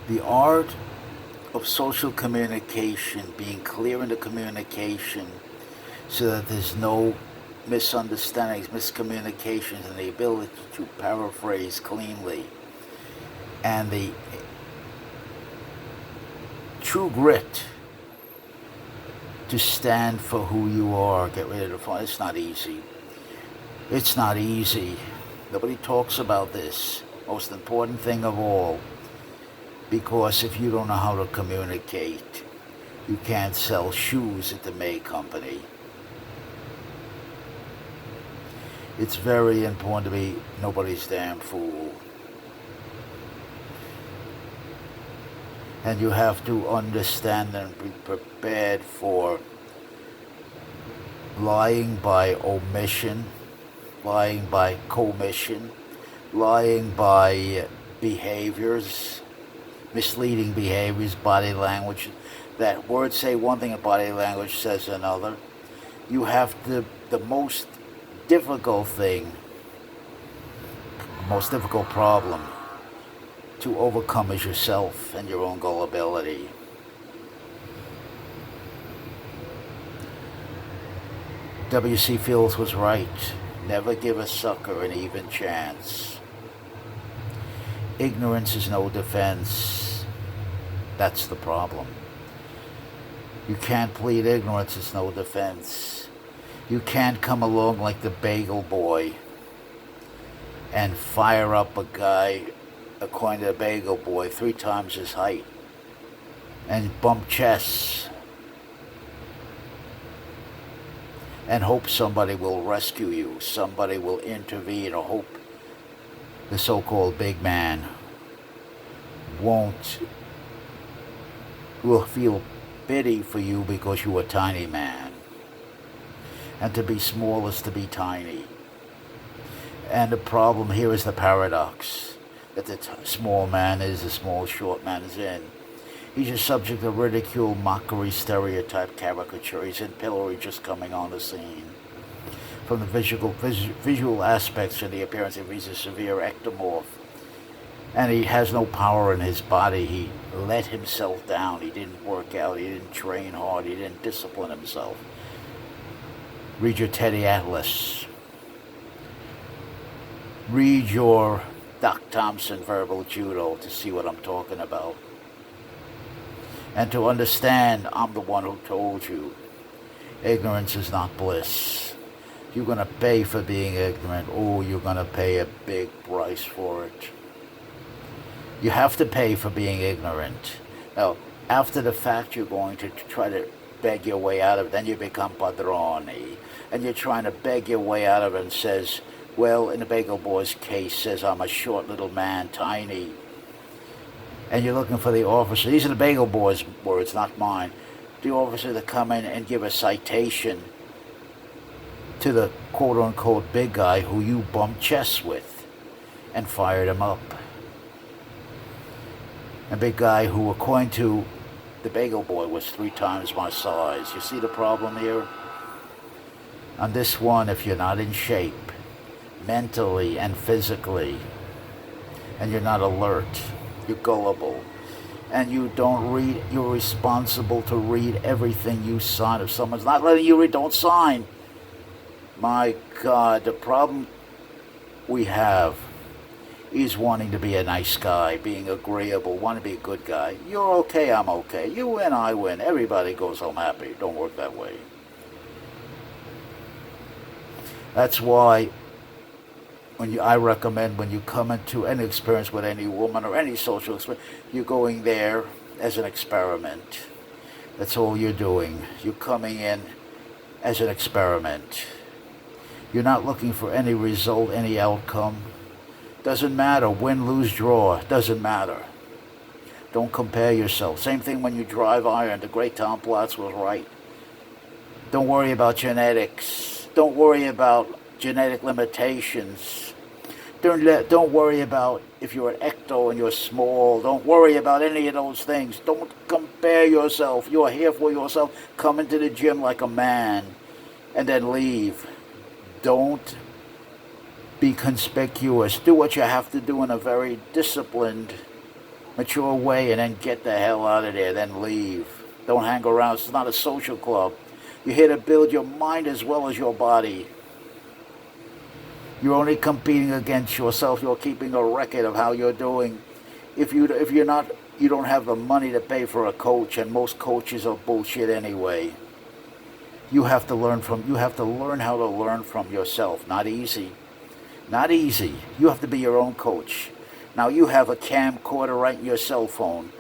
The art of social communication, being clear in the communication so that there's no misunderstandings, miscommunications, and the ability to paraphrase cleanly, and the true grit to stand for who you are. Get rid of the fun. It's not easy. It's not easy. Nobody talks about this. Most important thing of all. Because if you don't know how to communicate, you can't sell shoes at the May Company. It's very important to be nobody's damn fool. And you have to understand and be prepared for lying by omission, lying by commission, lying by behaviors, misleading behaviors, body language. That words say one thing and body language says another. You have to, the most difficult thing, the most difficult problem to overcome is yourself and your own gullibility. W.C. Fields was right. Never give a sucker an even chance. Ignorance is no defense. That's the problem. You can't plead ignorance is no defense. You can't come along like the Bagel Boy and fire up a guy, according to the Bagel Boy, 3 times his height and bump chests and hope somebody will rescue you, somebody will intervene, or hope the so-called big man will feel pity for you because you're a tiny man. And to be small is to be tiny. And the problem here is the paradox that the small man is, the small short man is in. He's just subject to ridicule, mockery, stereotype, caricature. He's in pillory just coming on the scene. From the visual aspects and the appearance, if he's a severe ectomorph. And he has no power in his body. He let himself down. He didn't work out. He didn't train hard. He didn't discipline himself. Read your Teddy Atlas. Read your Doc Thompson Verbal Judo to see what I'm talking about. And to understand, I'm the one who told you, ignorance is not bliss. You're going to pay for being ignorant. Oh, you're going to pay a big price for it. You have to pay for being ignorant. Now, after the fact, you're going to try to beg your way out of it. Then you become padrone. And you're trying to beg your way out of it and says, well, in the Bagel Boy's case, says I'm a short little man, tiny. And you're looking for the officer. These are the Bagel Boy's words, not mine. The officer to come in and give a citation to the quote-unquote big guy who you bumped chests with and fired him up. A big guy who, according to the Bagel Boy, was 3 times my size. You see the problem here? On this one, if you're not in shape, mentally and physically, and you're not alert, you're gullible, and you don't read, you're responsible to read everything you sign. If someone's not letting you read, don't sign. My God, the problem we have is wanting to be a nice guy, being agreeable, wanting to be a good guy. You're okay, I'm okay. You win, I win. Everybody goes home happy. Don't work that way. That's why I recommend when you come into any experience with any woman or any social experience, you're going there as an experiment. That's all you're doing. You're coming in as an experiment. You're not looking for any result, any outcome. Doesn't matter. Win, lose, draw. Doesn't matter. Don't compare yourself. Same thing when you drive iron. The great Tom Platz was right. Don't worry about genetics. Don't worry about genetic limitations. Don't worry about if you're an ecto and you're small. Don't worry about any of those things. Don't compare yourself. You're here for yourself. Come into the gym like a man and then leave. Don't be conspicuous. Do what you have to do in a very disciplined mature way, and then get the hell out of there, then leave. Don't hang around. It's not a social club. You're here to build your mind as well as your body. You're only competing against yourself. You're keeping a record of how you're doing. If you're not, you don't have the money to pay for a coach, and most coaches are bullshit anyway. You have to learn how to learn from yourself. Not easy. Not easy. You have to be your own coach. Now you have a camcorder right in your cell phone.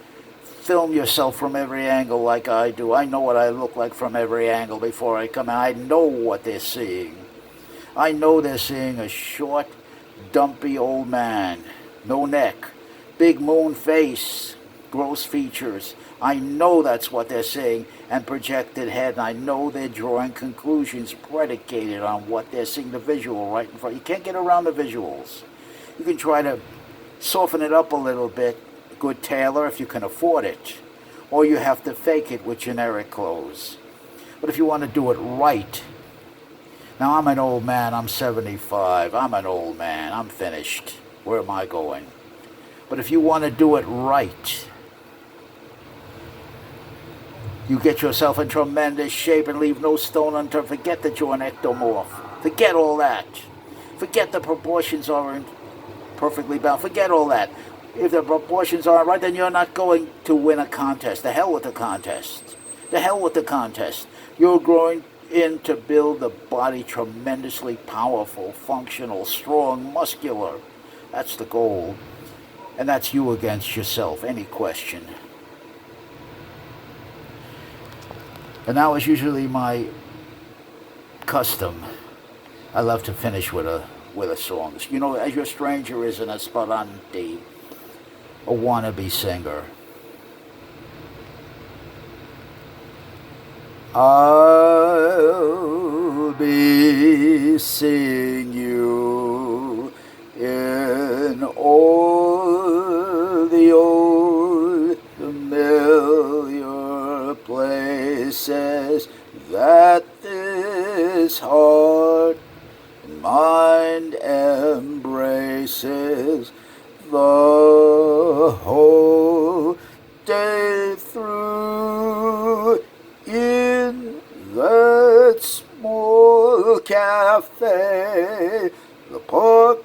Film yourself from every angle like I do. I know what I look like from every angle before I come out. I know what they're seeing. I know they're seeing a short, dumpy old man. No neck. Big moon face. Gross features. I know that's what they're seeing. And projected head. And I know they're drawing conclusions predicated on what they're seeing, the visual right in front. You can't get around the visuals. You can try to soften it up a little bit. Good tailor if you can afford it. Or you have to fake it with generic clothes. But if you want to do it right. Now I'm an old man. I'm 75. I'm an old man. I'm finished. Where am I going? But if you want to do it right, you get yourself in tremendous shape and leave no stone unturned. Forget that you're an ectomorph. Forget all that. Forget the proportions aren't perfectly balanced. Forget all that. If the proportions aren't right, then you're not going to win a contest. The hell with the contest. The hell with the contest. You're growing in to build the body tremendously powerful, functional, strong, muscular. That's the goal. And that's you against yourself. Any question. And that was usually my custom. I love to finish with a song. You know, As Your Stranger is an aspirante, a wannabe singer. I'll be seeing you in all the old familiar places that this heart and mind embraces the whole day through. In that small cafe, the park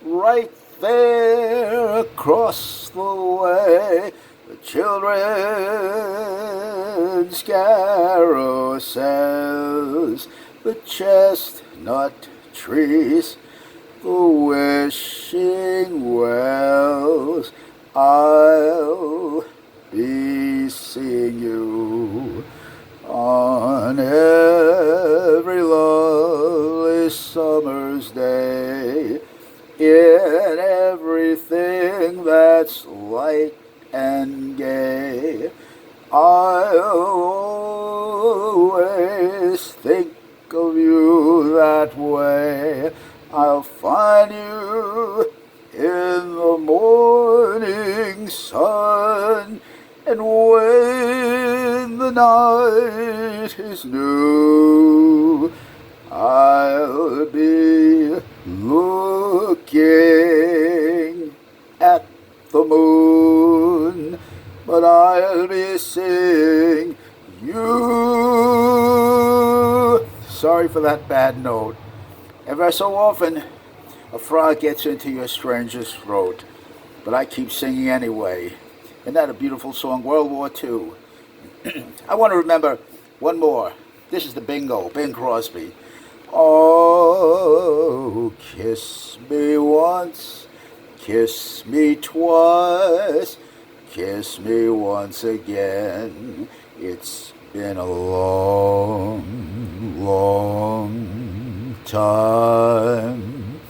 right there across the way, the children's carousels, the chestnut trees, the wishing wells. I'll be seeing you on every lovely summer's day, in everything that's light and gay. I always think of you that way. I'll find you in the morning sun, and when the night is new, I'll be looking at the moon, but I'll be seeing you. Sorry for that bad note. Ever so often, a frog gets into your stranger's throat, but I keep singing anyway. Isn't that a beautiful song? World War II. I want to remember one more. This is the bingo, Bing Crosby. Oh, kiss me once, kiss me twice, kiss me once again. It's been a long, long time.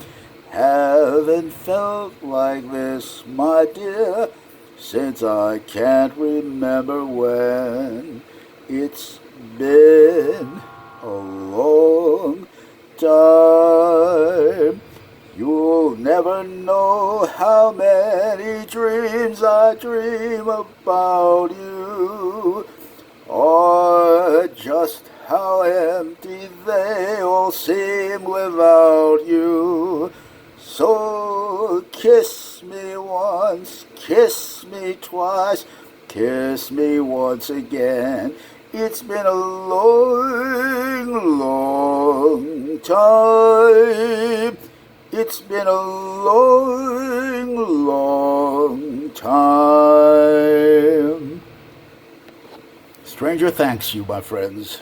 Haven't felt like this, my dear, since I can't remember when. It's been a long time. You'll never know how many dreams I dream about you, or just how empty they all seem without you. So kiss me once, Kiss me twice, kiss me once again. It's been a long, long time. It's been a long, long time. Stranger thanks you, my friends.